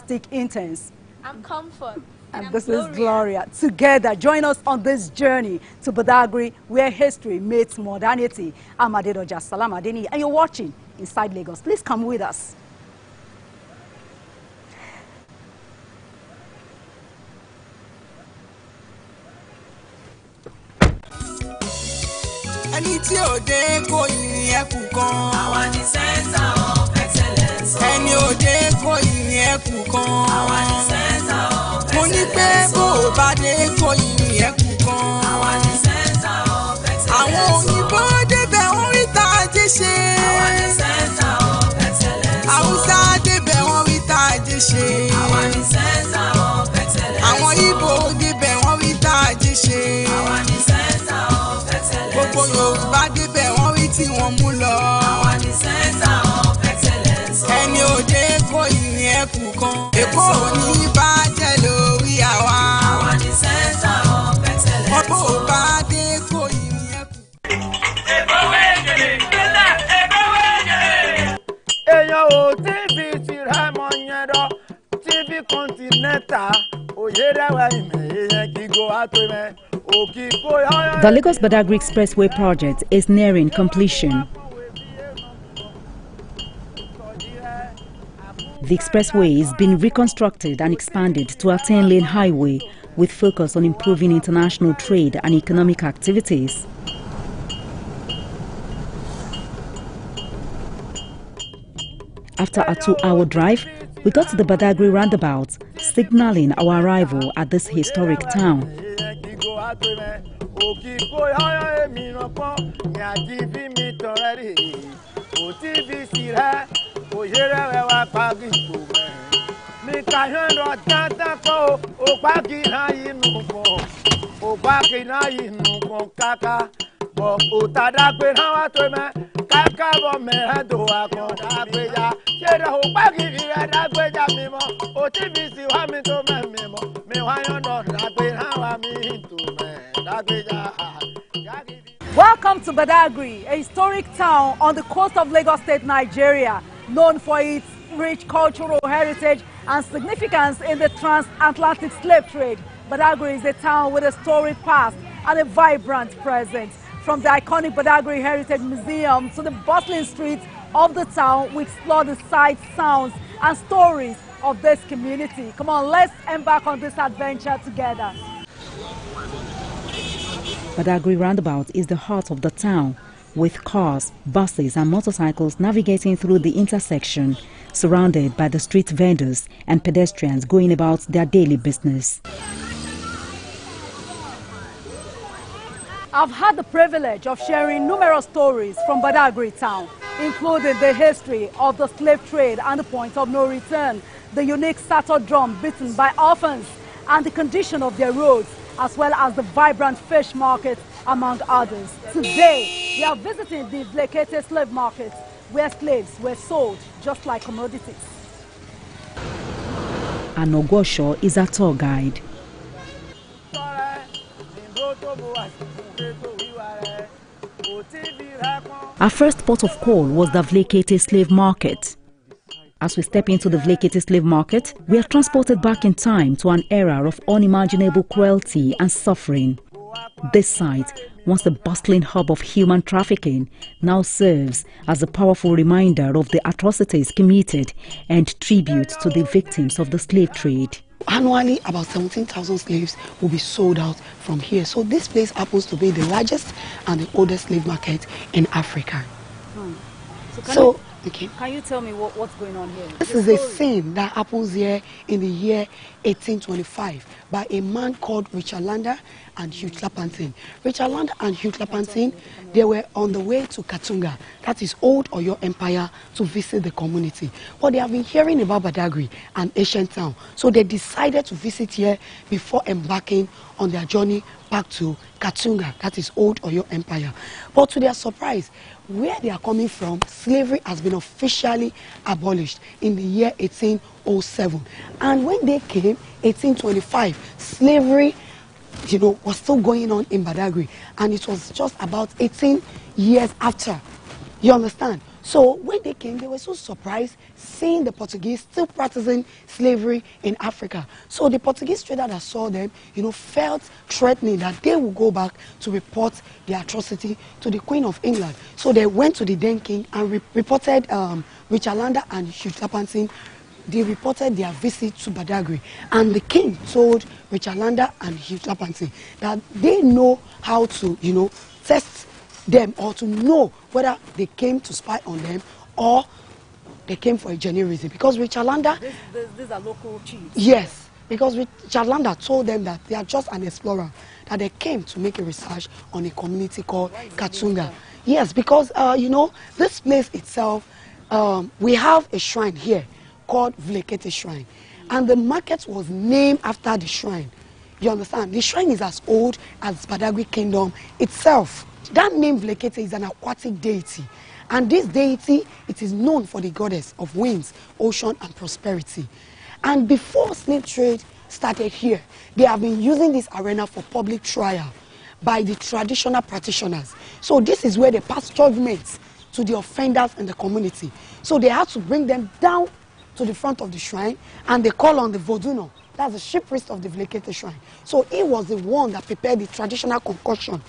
fantastic interns. I'm Comfort. And this is Gloria. Together, join us on this journey to Badagry, where history meets modernity. I'm Adedoja Salam Adeni, and you're watching Inside Lagos. Please come with us. Ẹni tí òde kò yìn ẹkù kan. Àwa ni center of excellence. Ẹni òde kò yìn ẹkù kan. Àwa ni center of excellence. Mo ní pé bó o bá dé kò yìn ẹkù kan. Àwa ni center of excellence. Àwọn òyìnbó débẹ̀ wọ́n rí tá a jẹ́ ṣe. Àwa ni center of excellence. Haúsá débẹ̀ wọ́n rí tá a jẹ́ ṣe. Àwa ni center of excellence. Àwọn Ìgbò débẹ̀ wọ́n rí tá a jẹ́ ṣe. Àwa ni center of excellence. Gbogbo Yorùbá débẹ̀ wọ́n rí tí wọ́n mú lọ. Àwa ni center of excellence. Ẹni òde kò yìn ẹkù kan. Èkó ò ní bàjẹ́ lórí àwa. Àwa ni center of excellence. Ọ̀pọ̀ ò bá dé kò yìn ẹkù. Èèyàn ò TVC rẹ̀ mọ̀ yẹn dọ́ TV Continental òye rẹwà ìmọ̀ èèyàn kíkó àtúmẹ̀ òkì kó yọ̀yọ̀. The Lagos Badagry Expressway project is nearing completion. The expressway is being reconstructed and expanded to a 10-lane highway with focus on improving international trade and economic activities. After a 2-hour drive, we got to the Badagry roundabout, signaling our arrival at this historic town. Welcome to Badagry, a historic town on the coast of Lagos State, Nigeria, known for its rich cultural heritage and significance in the transatlantic slave trade. Badagry is a town with a storied past and a vibrant present. From the iconic Badagry Heritage Museum to the bustling streets of the town, we explore the sights, sounds, and stories of this community. Come on, let's embark on this adventure together. Badagry roundabout is the heart of the town, with cars, buses, and motorcycles navigating through the intersection, surrounded by the street vendors and pedestrians going about their daily business. I've had the privilege of sharing numerous stories from Badagry town, including the history of the slave trade and the point of no return, the unique sator drum beaten by orphans, and the condition of their roads, as well as the vibrant fish market, among others. Today, we are visiting the vacated slave market, where slaves were sold just like commodities. Anogosho is a tour guide. Our first port of call was the vacated slave market. As we step into the vacated slave market, we are transported back in time to an era of unimaginable cruelty and suffering. This site, once a bustling hub of human trafficking, now serves as a powerful reminder of the atrocities committed and tribute to the victims of the slave trade. Annually, about 17,000 slaves will be sold out from here. So this place happens to be the largest and the oldest slave market in Africa. Can you tell me what's going on here? This is a scene that happens here in the year 1825 by a man called Richard Lander and Hugh Clapperton. Richard Lander and Hugh Clapperton, they were on the way to Katunga, that is Old Oyo Empire, to visit the community. But they have been hearing about Badagry, an ancient town. So they decided to visit here before embarking on their journey back to Katunga, that is Old Oyo Empire. But to their surprise, where they are coming from, slavery has been officially abolished in the year 1807. And when they came, 1825, slavery, was still going on in Badagry. And it was just about 18 years after. You understand? So when they came, they were so surprised seeing the Portuguese still practicing slavery in Africa. So the Portuguese trader that saw them, felt threatening that they would go back to report the atrocity to the Queen of England. So they went to the then king and reported Richard Landa and Hugh Clapperton. They reported their visit to Badagry, and the king told Richard Landa and Hugh Clapperton that they know how to, test them or to know whether they came to spy on them or they came for a genuine reason. Because Richard Landa... These are local chiefs. Yes, because Richard Landa told them that they are just an explorer, that they came to make a research on a community called Katunga. Yes, because, this place itself, we have a shrine here called Vlekete Shrine. And the market was named after the shrine. You understand? The shrine is as old as Badagry Kingdom itself. That name Vlekete is an aquatic deity. And this deity, it is known for the goddess of winds, ocean, and prosperity. And before slave trade started here, they have been using this arena for public trial by the traditional practitioners. So this is where they pass judgments to the offenders in the community. So they had to bring them down to the front of the shrine, and they call on the Voduno. That's the chief priest of the Vlekete Shrine. So he was the one that prepared the traditional concoction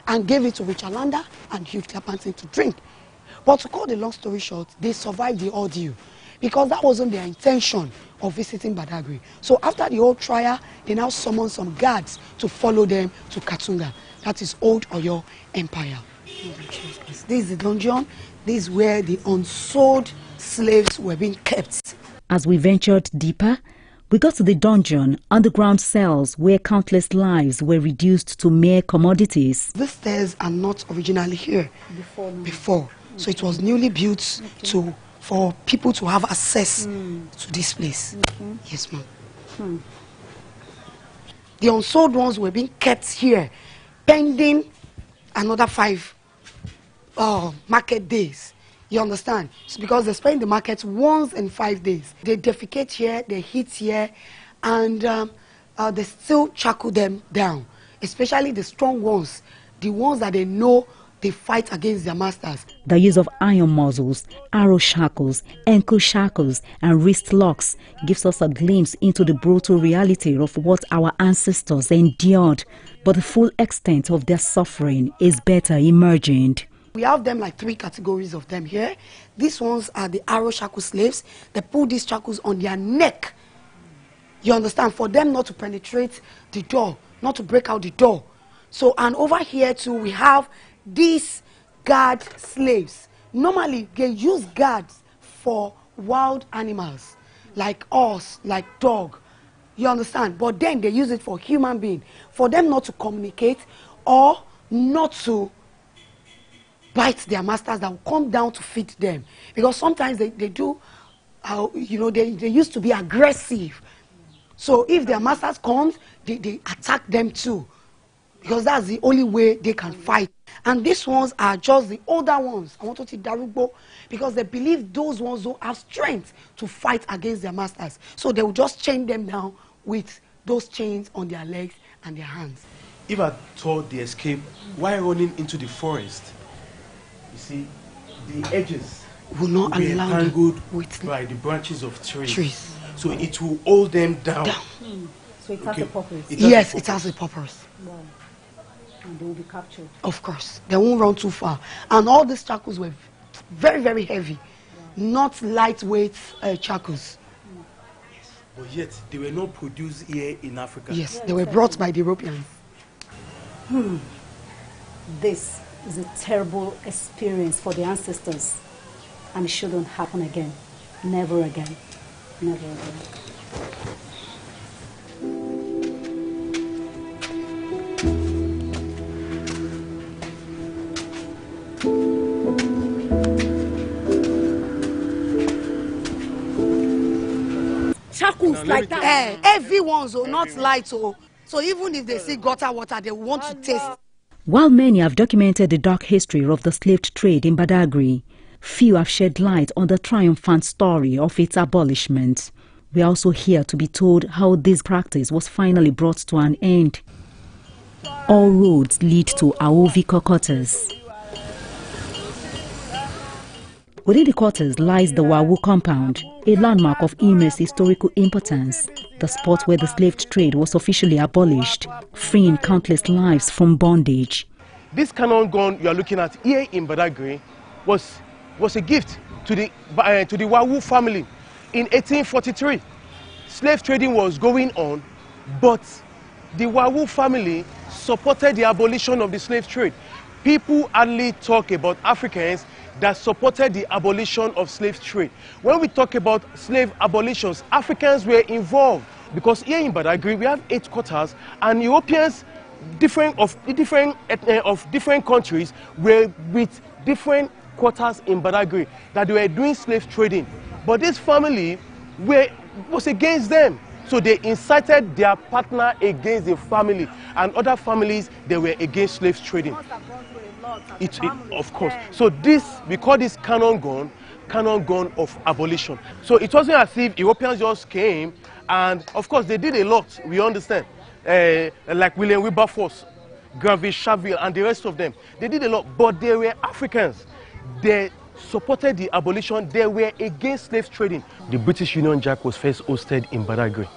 and gave it to Richard Landa and Hugh Clapperton to drink. But to cut the long story short, they survived the ordeal because that wasn't their intention of visiting Badagry. So after the whole trial, they now summoned some guards to follow them to Katunga. That is Old Oyo Empire. This is the dungeon. This is where the unsold slaves were being kept. As we ventured deeper, we got to the dungeon, underground cells where countless lives were reduced to mere commodities. These stairs are not originally here before. So it was newly built for people to have access to this place. Yes, ma'am. The unsold ones were being kept here, pending another 5 market days. You understand? It's because they spend the market once in 5 days. They defecate here, they hit here, and they still shackle them down. Especially the strong ones, the ones that they know they fight against their masters. The use of iron muzzles, arrow shackles, ankle shackles, and wrist locks gives us a glimpse into the brutal reality of what our ancestors endured. But the full extent of their suffering is better imagined. We have them like 3 categories of them here. These ones are the arrow shackle slaves. They put these shackles on their neck. You understand? For them not to penetrate the door, not to break out the door. So, and over here too, we have these guard slaves. Normally, they use guards for wild animals, like us, like dog. You understand? But then they use it for human being, for them not to communicate or not to bite their masters that will come down to feed them. Because sometimes they do, they used to be aggressive. So if their masters come, they attack them too. Because that's the only way they can fight. And these ones are just the older ones. I want to say Darugbo, because they believe those ones don't have strength to fight against their masters. So they will just chain them down with those chains on their legs and their hands. If I thought they escaped, why running into the forest? You see, the edges will not be allow entangled with by the branches of trees. So it will hold them down. So it has a purpose. Yes, it has a purpose. Wow. And they will be captured. Of course. They won't run too far. And all these shackles were very, very heavy. Not lightweight shackles. Yes. But yet, they were not produced here in Africa. Yes, they were brought by the Europeans. This is a terrible experience for the ancestors. And it shouldn't happen again. Never again. Never again. Shackles like that. Heavy ones, not light. So even if they see gutter water, they want to taste. While many have documented the dark history of the slave trade in Badagry, few have shed light on the triumphant story of its abolishment. We are also here to be told how this practice was finally brought to an end. All roads lead to Aovi Kokotas. Within the quarters lies the Wawu compound, a landmark of immense historical importance, the spot where the slave trade was officially abolished, freeing countless lives from bondage. This cannon gun you are looking at here in Badagry was a gift to the Wawu family in 1843. Slave trading was going on, but the Wawu family supported the abolition of the slave trade. People hardly talk about Africans that supported the abolition of slave trade. When we talk about slave abolitions, Africans were involved, because here in Badagry we have 8 quarters, and Europeans of different countries were with different quarters in Badagry that they were doing slave trading. But this family was against them. So they incited their partner against the family, and other families, they were against slave trading. Of course. So we call this cannon gun of abolition. So it wasn't as if Europeans just came, and of course they did a lot, we understand. Like William Wilberforce, Granville Chaville, and the rest of them. They did a lot, but they were Africans. They supported the abolition. They were against slave trading. The British Union Jack was first hosted in Badagry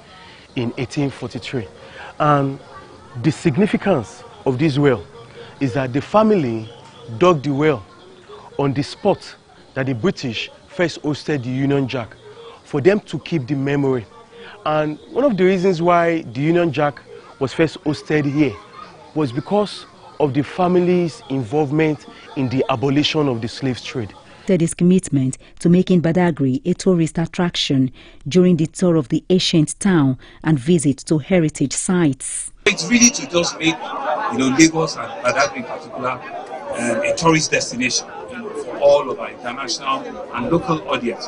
in 1843. And the significance of this well is that the family dug the well on the spot that the British first hosted the Union Jack, for them to keep the memory. And one of the reasons why the Union Jack was first hosted here was because of the family's involvement in the abolition of the slave trade. His commitment to making Badagry a tourist attraction during the tour of the ancient town and visit to heritage sites. It's really to just make, Lagos and Badagry in particular a tourist destination, for all of our international and local audience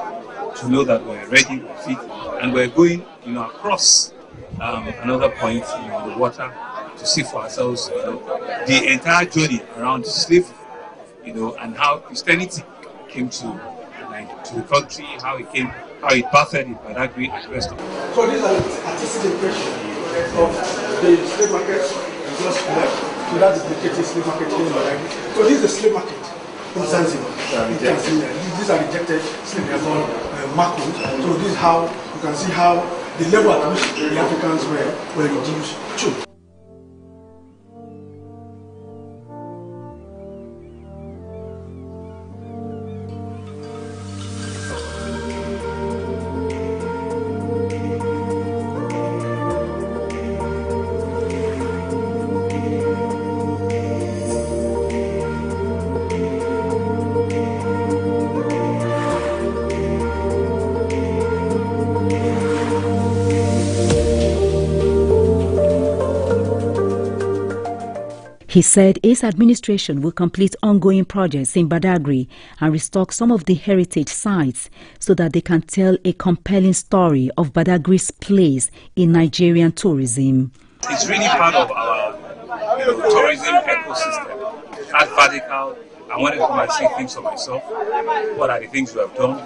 to know that we're ready, we're fit, and we're going, across another point in the water to see for ourselves, the entire journey around slavery, and how Christianity came to the country, how it birthed in Badagry and the rest of it. So these are the artistic impressions of the slave market just left. So that's the dedicated slave market in Badagry. So this is the slave market in Zanzibar. These are rejected slaves on Marcos. So this is how you can see how the level at which the Africans were reduced to. He said his administration will complete ongoing projects in Badagry and restock some of the heritage sites so that they can tell a compelling story of Badagry's place in Nigerian tourism. It's really part of our tourism ecosystem. At Badagry, I wanted to come and see things for myself. What are the things we have done?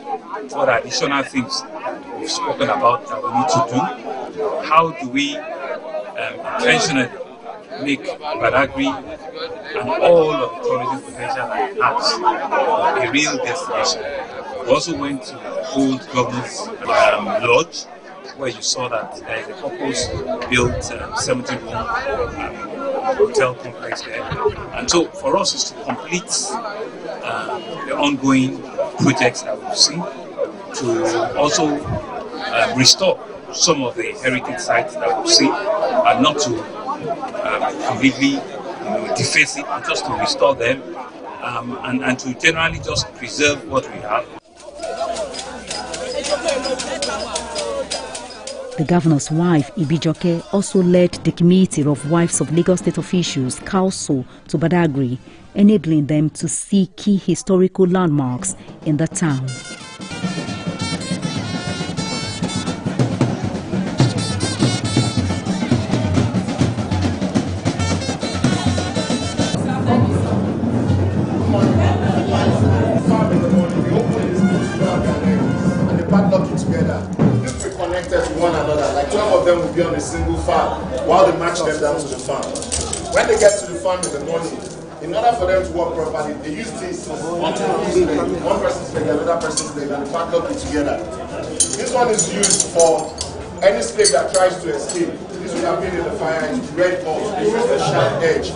What are additional things that we've spoken about that we need to do? How do we intentionally make Badagry and all of the tourism potential that it has a real destination? We also went to the old Governor's Lodge, where you saw that there is a purpose-built 70-room hotel complex there. And so for us is to complete the ongoing projects that we've seen, to also restore some of the heritage sites that we've seen, and not to completely deface it, just to restore them, and to generally just preserve what we have. The governor's wife, Ibijoke, also led the committee of wives of Lagos state officials, council, to Badagry, enabling them to see key historical landmarks in the town. One another, like 12 of them will be on a single farm while they march them down to the farm. When they get to the farm in the morning, in order for them to work properly, they use this on one person's leg, another person's leg, and padlock it together. This one is used for any slave that tries to escape. This would have been in the fire and red hot. They use the sharp edge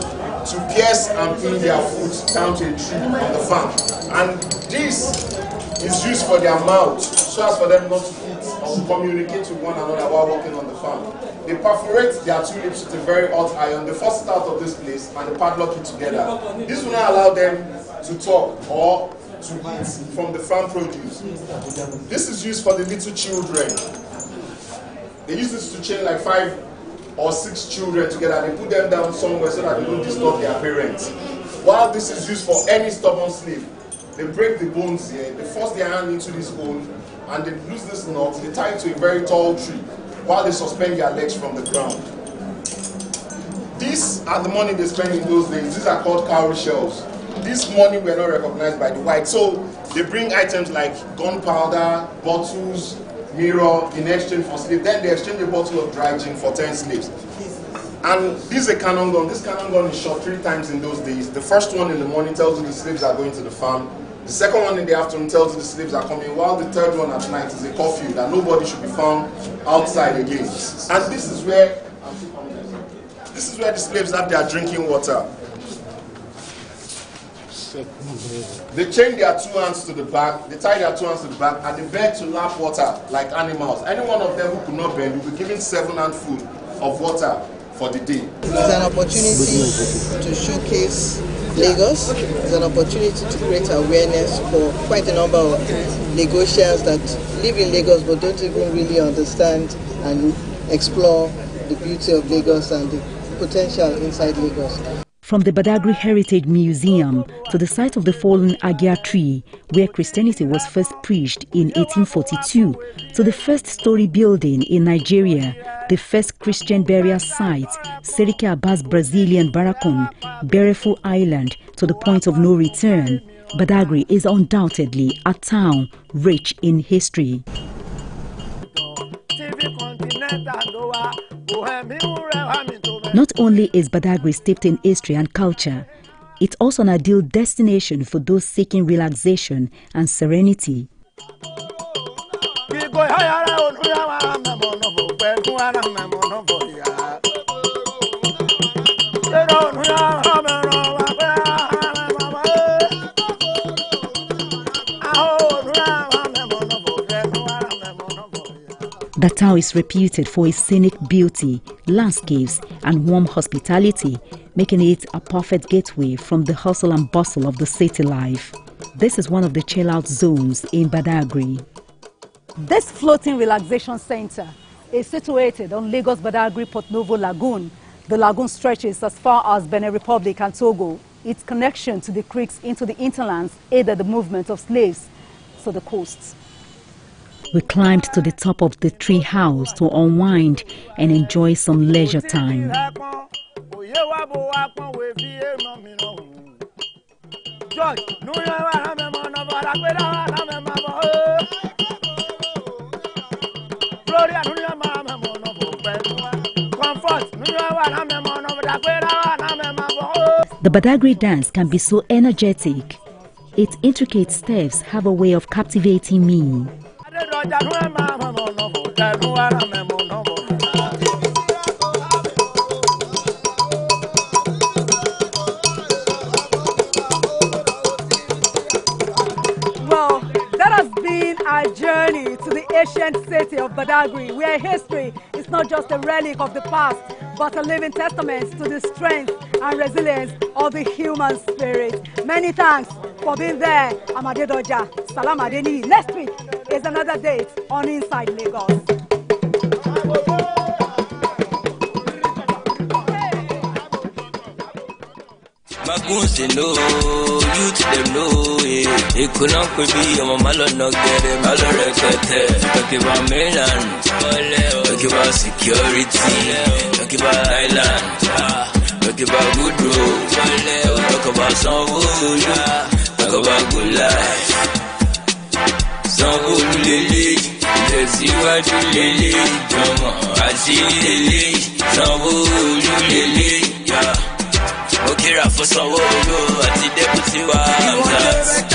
to pierce and pin their foot down to a tree on the farm. And this is used for their mouth, so as for them not to eat or to communicate with one another while working on the farm. They perforate their two lips with a very hot iron. They force it out of this place and they padlock it together. This will not allow them to talk or to eat from the farm produce. This is used for the little children. They use this to chain like 5 or 6 children together. They put them down somewhere so that they don't disturb their parents. While this is used for any stubborn slave, they break the bones here, they force their hand into this bone, and they lose this knot, they tie it to a very tall tree, while they suspend their legs from the ground. These are the money they spend in those days. These are called cowrie shells. This money were not recognized by the whites. So they bring items like gunpowder, bottles, mirror in exchange for slaves. Then they exchange a bottle of dry gin for 10 slaves. And this is a cannon gun. This cannon gun is shot 3 times in those days. The first one in the morning tells you the slaves are going to the farm. The second one in the afternoon tells you the slaves are coming, while the third one at night is a curfew that nobody should be found outside again. And this is where the slaves have their drinking water. They chain their 2 hands to the back, they tie their 2 hands to the back, and they beg to lap water like animals. Any one of them who could not bend will be given 7 handfuls of water for the day. It's an opportunity to showcase Lagos. It's an opportunity to create awareness for quite a number of Lagosians that live in Lagos but don't even really understand and explore the beauty of Lagos and the potential inside Lagos. From the Badagry Heritage Museum to the site of the fallen Agia tree, where Christianity was first preached in 1842, to the first-story building in Nigeria, the first Christian burial site, Seriki Abbas Brazilian Barracoon, Berefu Island, to the point of no return, Badagry is undoubtedly a town rich in history. Not only is Badagry steeped in history and culture, it's also an ideal destination for those seeking relaxation and serenity. The town is reputed for its scenic beauty, landscapes, and warm hospitality, making it a perfect gateway from the hustle and bustle of the city life. This is one of the chill-out zones in Badagry. This floating relaxation center is situated on Lagos Badagry Port Novo Lagoon. The lagoon stretches as far as Benin Republic and Togo. Its connection to the creeks into the hinterlands aided the movement of slaves to the coast. We climbed to the top of the tree house to unwind and enjoy some leisure time. The Badagry dance can be so energetic. Its intricate steps have a way of captivating me. Well, that has been our journey to the ancient city of Badagry, where history is not just a relic of the past, but a living testament to the strength and resilience of the human spirit. Many thanks for being there. I'm Adedoja. Salam Adeni. Next week is another date on Inside Lagos. Magoons they know, youth them know, it could not be a malo no get a malo recete. Talk about mainland, talk about security, talk about island, talk about good roads, talk about some wood, talk about good life. Some wood lily, let's see what you lily, come on, I see lily, some wood lily, yeah. Okay. Vera for Sanwo-Olu àti deputy wa Hamzat.